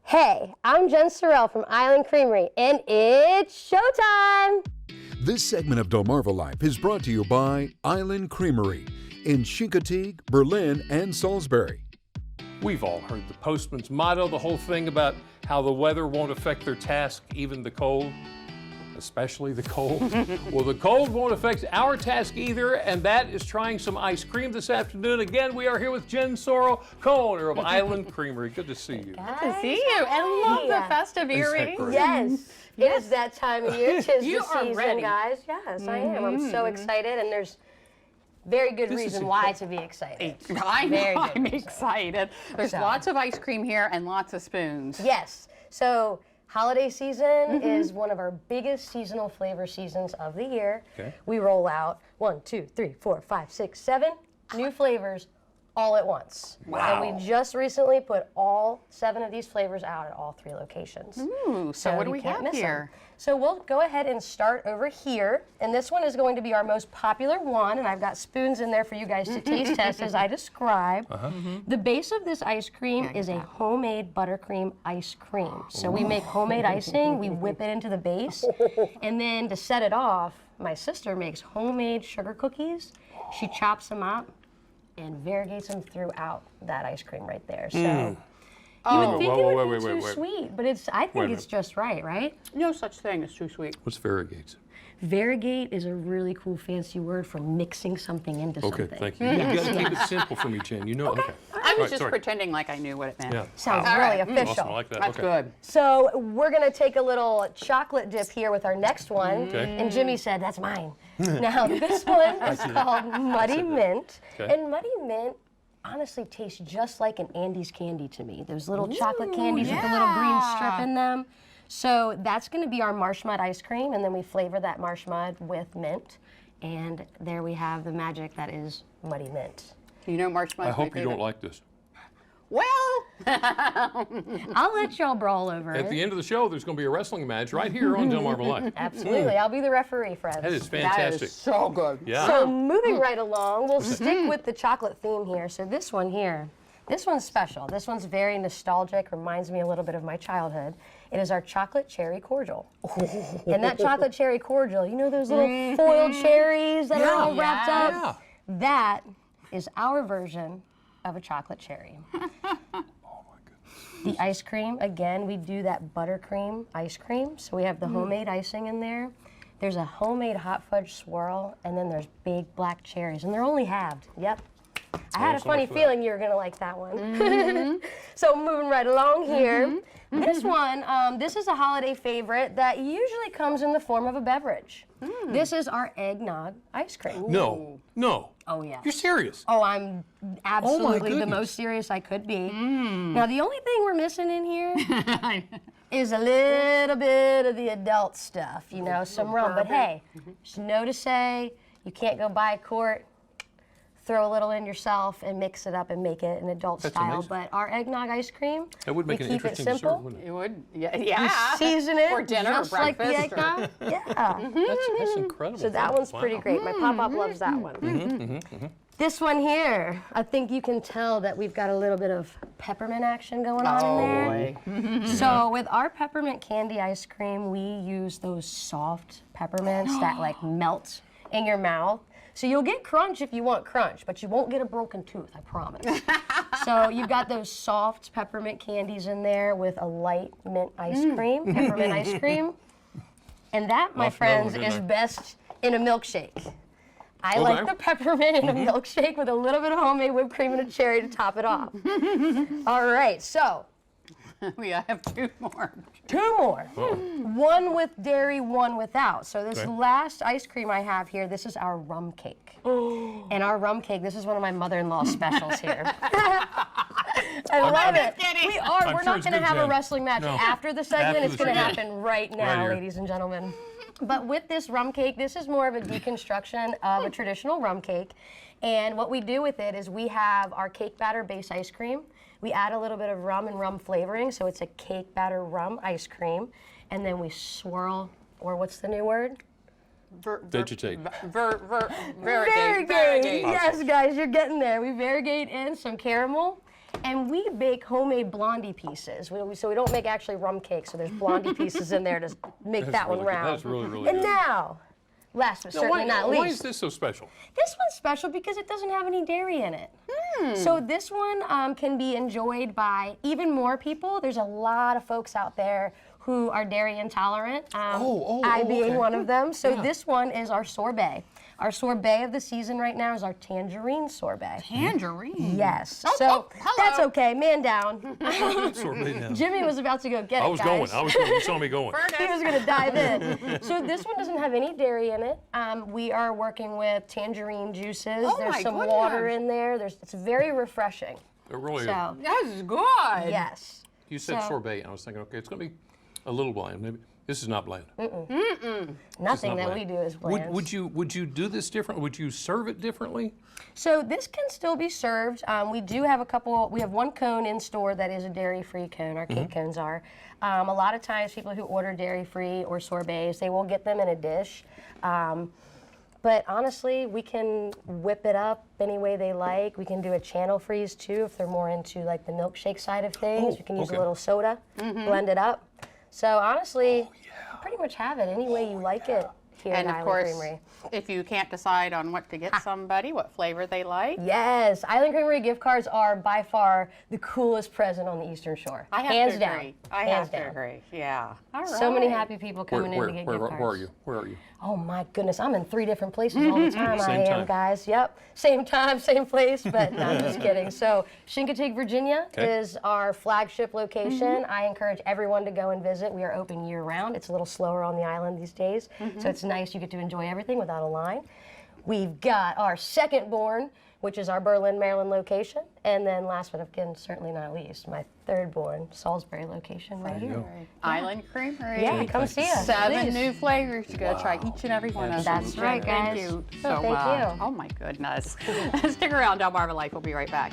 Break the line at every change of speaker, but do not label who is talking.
Hey, I'm Jen Sorrell from Island Creamery, and it's showtime!
This segment of Delmarvalife is brought to you by Island Creamery in Chincoteague, Berlin, and Salisbury.
We've all heard the postman's motto, the whole thing about how the weather won't affect their task, even the cold, especially the cold. Well, the cold won't affect our task either, and that is trying some ice cream this afternoon. Again, we are here with Jen Sorrell, co-owner of Island Creamery. Good to see you.
Good to see you, and love the festive earrings.
Yes, it is that time of year. 'Tis
You
the
are
season,
ready.
guys. Yes, I am. I'm so excited, and there's very good reason why to be excited.
I
Very
know,
good
I'm
reason.
excited. There's lots of ice cream here and lots of spoons.
Yes, so holiday season is one of our biggest seasonal flavor seasons of the year.
Okay.
We roll out 1, 2, 3, 4, 5, 6, 7 new flavors all at once.
Wow.
And we just recently put all 7 of these flavors out at all 3 locations.
Ooh, so what do
you
we
can't
have
miss 'em.
here?
So we'll go ahead and start over here. And this one is going to be our most popular one. And I've got spoons in there for you guys to taste test as I describe. The base of this ice cream is a homemade buttercream ice cream. So we make homemade icing, we whip it into the base. And then to set it off, my sister makes homemade sugar cookies. She chops them up and variegates them throughout that ice cream right there. So you would think it would be too sweet, but I think it's just right?
No such thing as too sweet.
What's variegates?
Variegate is a really cool fancy word for mixing something into something.
Okay, thank you. You gotta keep it simple for me, Jen. You know, okay.
I was
Right,
just
sorry.
pretending like I knew what it meant.
Yeah.
Sounds
All
really
right.
official.
Awesome, I like that.
That's
okay.
good.
So we're gonna take a little chocolate dip here with our next one.
Okay.
And Jimmy said, that's mine. Now this one is called Muddy Mint.
Okay.
And Muddy Mint honestly tastes just like an Andes candy to me. Those little chocolate candies with a little green strip in them. So that's gonna be our marsh mud ice cream, and then we flavor that marsh mud with mint. And there we have the magic that is Muddy Mint.
You know marshmallows.
I hope you don't like this.
Well,
I'll let y'all brawl over
At
it.
the end of the show, there's going to be a wrestling match right here on Delmarvalife.
Absolutely, I'll be the referee, friends.
That is
that
fantastic.
is so good.
Yeah.
So moving right along, we'll stick with the chocolate theme here. So this one here, this one's special. This one's very nostalgic, reminds me a little bit of my childhood. It is our chocolate cherry cordial. And that chocolate cherry cordial, you know those little foiled cherries that are all wrapped up?
Yeah.
That is our version of a chocolate cherry. The ice cream, again, we do that buttercream ice cream. So we have the homemade icing in there. There's a homemade hot fudge swirl, and then there's big black cherries, and they're only halved. Yep. I had a
so
funny
much for that.
feeling you were gonna like that one. So moving right along here, this one, this is a holiday favorite that usually comes in the form of a beverage. This is our eggnog ice cream.
No.
Oh, yeah.
You're serious?
Oh, I'm absolutely the
goodness.
most serious I could be. Now, the only thing we're missing in here is a little bit of the adult stuff, you know, some rum. But hey, there's no to say you can't go buy a quart, throw a little in yourself, and mix it up and make it an adult
That's
style.
amazing.
But our eggnog ice cream,
That would make
we
an
keep it
interesting dessert,
simple.
wouldn't it?
You would? Yeah.
Season it
For dinner or
just like the
breakfast or-
eggnog. Yeah.
That's incredible.
So that one's pretty
Wow.
great. My pop-up loves that one. This one here, I think you can tell that we've got a little bit of peppermint action going on in there. So with our peppermint candy ice cream, we use those soft peppermints that like melt in your mouth. So you'll get crunch if you want crunch, but you won't get a broken tooth, I promise. So you've got those soft peppermint candies in there with a light mint ice cream, peppermint ice cream. And that, my
Lost another
friends,
one, didn't
is
I?
best in a milkshake. I
Okay.
like the peppermint in a milkshake with a little bit of homemade whipped cream and a cherry to top it off. All right, so
We have 2 more.
2 more. One with dairy, one without. So this
Okay.
last ice cream I have here, this is our rum cake. And our rum cake, this is one of my mother-in-law's specials here. I love it. We are.
I'm
We're
sure
not
it's
going to
good,
have a
Jen.
wrestling match
No.
after the segment.
After
It's
the
going to
segment.
happen right now,
Right here.
ladies and gentlemen. But with this rum cake, this is more of a deconstruction of a traditional rum cake. And what we do with it is we have our cake batter base ice cream. We add a little bit of rum and rum flavoring, so it's a cake batter rum ice cream. And then we swirl, or what's the new word?
Vegetate.
Variegate. Yes, guys, you're getting there. We variegate in some caramel, And we bake homemade blondie pieces. So we don't make actually rum cake, so there's blondie pieces in there to make that one
really good.
round.
That's really, really
and
good.
now, last but
Now,
certainly not least.
why is this so special?
This one's special because it doesn't have any dairy in it. So this one can be enjoyed by even more people. There's a lot of folks out there who are dairy intolerant, I being
okay.
one of them. So
Yeah.
this one is our sorbet. Our sorbet of the season right now is our tangerine sorbet.
Tangerine.
Yes.
Oh,
so
oh, hello.
that's okay. Man down.
Sorbet now.
Jimmy was about to go get it,
I was
guys.
going. You saw me going.
He was going to dive in. So this one doesn't have any dairy in it. We are working with tangerine juices.
Oh
There's
my
some
goodness.
water in there. It's very refreshing.
It really is.
So
That's good.
yes.
You said
So-
sorbet, and I was thinking, okay, it's going to be a little bland. Maybe this is not bland.
Nothing
not
that
bland.
we do is bland.
Would you do this different? Would you serve it differently?
So this can still be served. We do have we have one cone in store that is a dairy-free cone, our cake cones are. A lot of times people who order dairy-free or sorbets, they will get them in a dish. But honestly, we can whip it up any way they like. We can do a channel freeze too if they're more into like the milkshake side of things.
Oh,
We can use
okay.
a little soda, blend it up. So honestly, you pretty much have it any way you like it here
And
at
of
Island
course,
Creamery.
if you can't decide on what to get somebody, what flavor they like,
Yes, Island Creamery gift cards are by far the coolest present on the Eastern Shore.
I have
Hands
to
down.
agree. I
Hands
have to
down.
agree. Yeah. All right.
So many happy people coming in
Where
to get gift cards.
are you? Where are you?
Oh my goodness, I'm in 3 different places all the time. I
Same
am,
time.
guys. Yep, same time, same place, but no, I'm just kidding. So Chincoteague, Virginia
Okay.
is our flagship location. I encourage everyone to go and visit. We are open year round. It's a little slower on the island these days, so it's nice. You get to enjoy everything without a line. We've got our second born, which is our Berlin, Maryland location. And then last but again, certainly not least, my third born, Salisbury location right here.
Island Creamery.
Yeah, come see us.
7
please.
new flavors. You gotta try each and every one of them.
That's right,
Thank
guys.
you
Oh,
so
thank
much.
you.
Oh my goodness. Stick around, Delmarvalife. We'll be right back.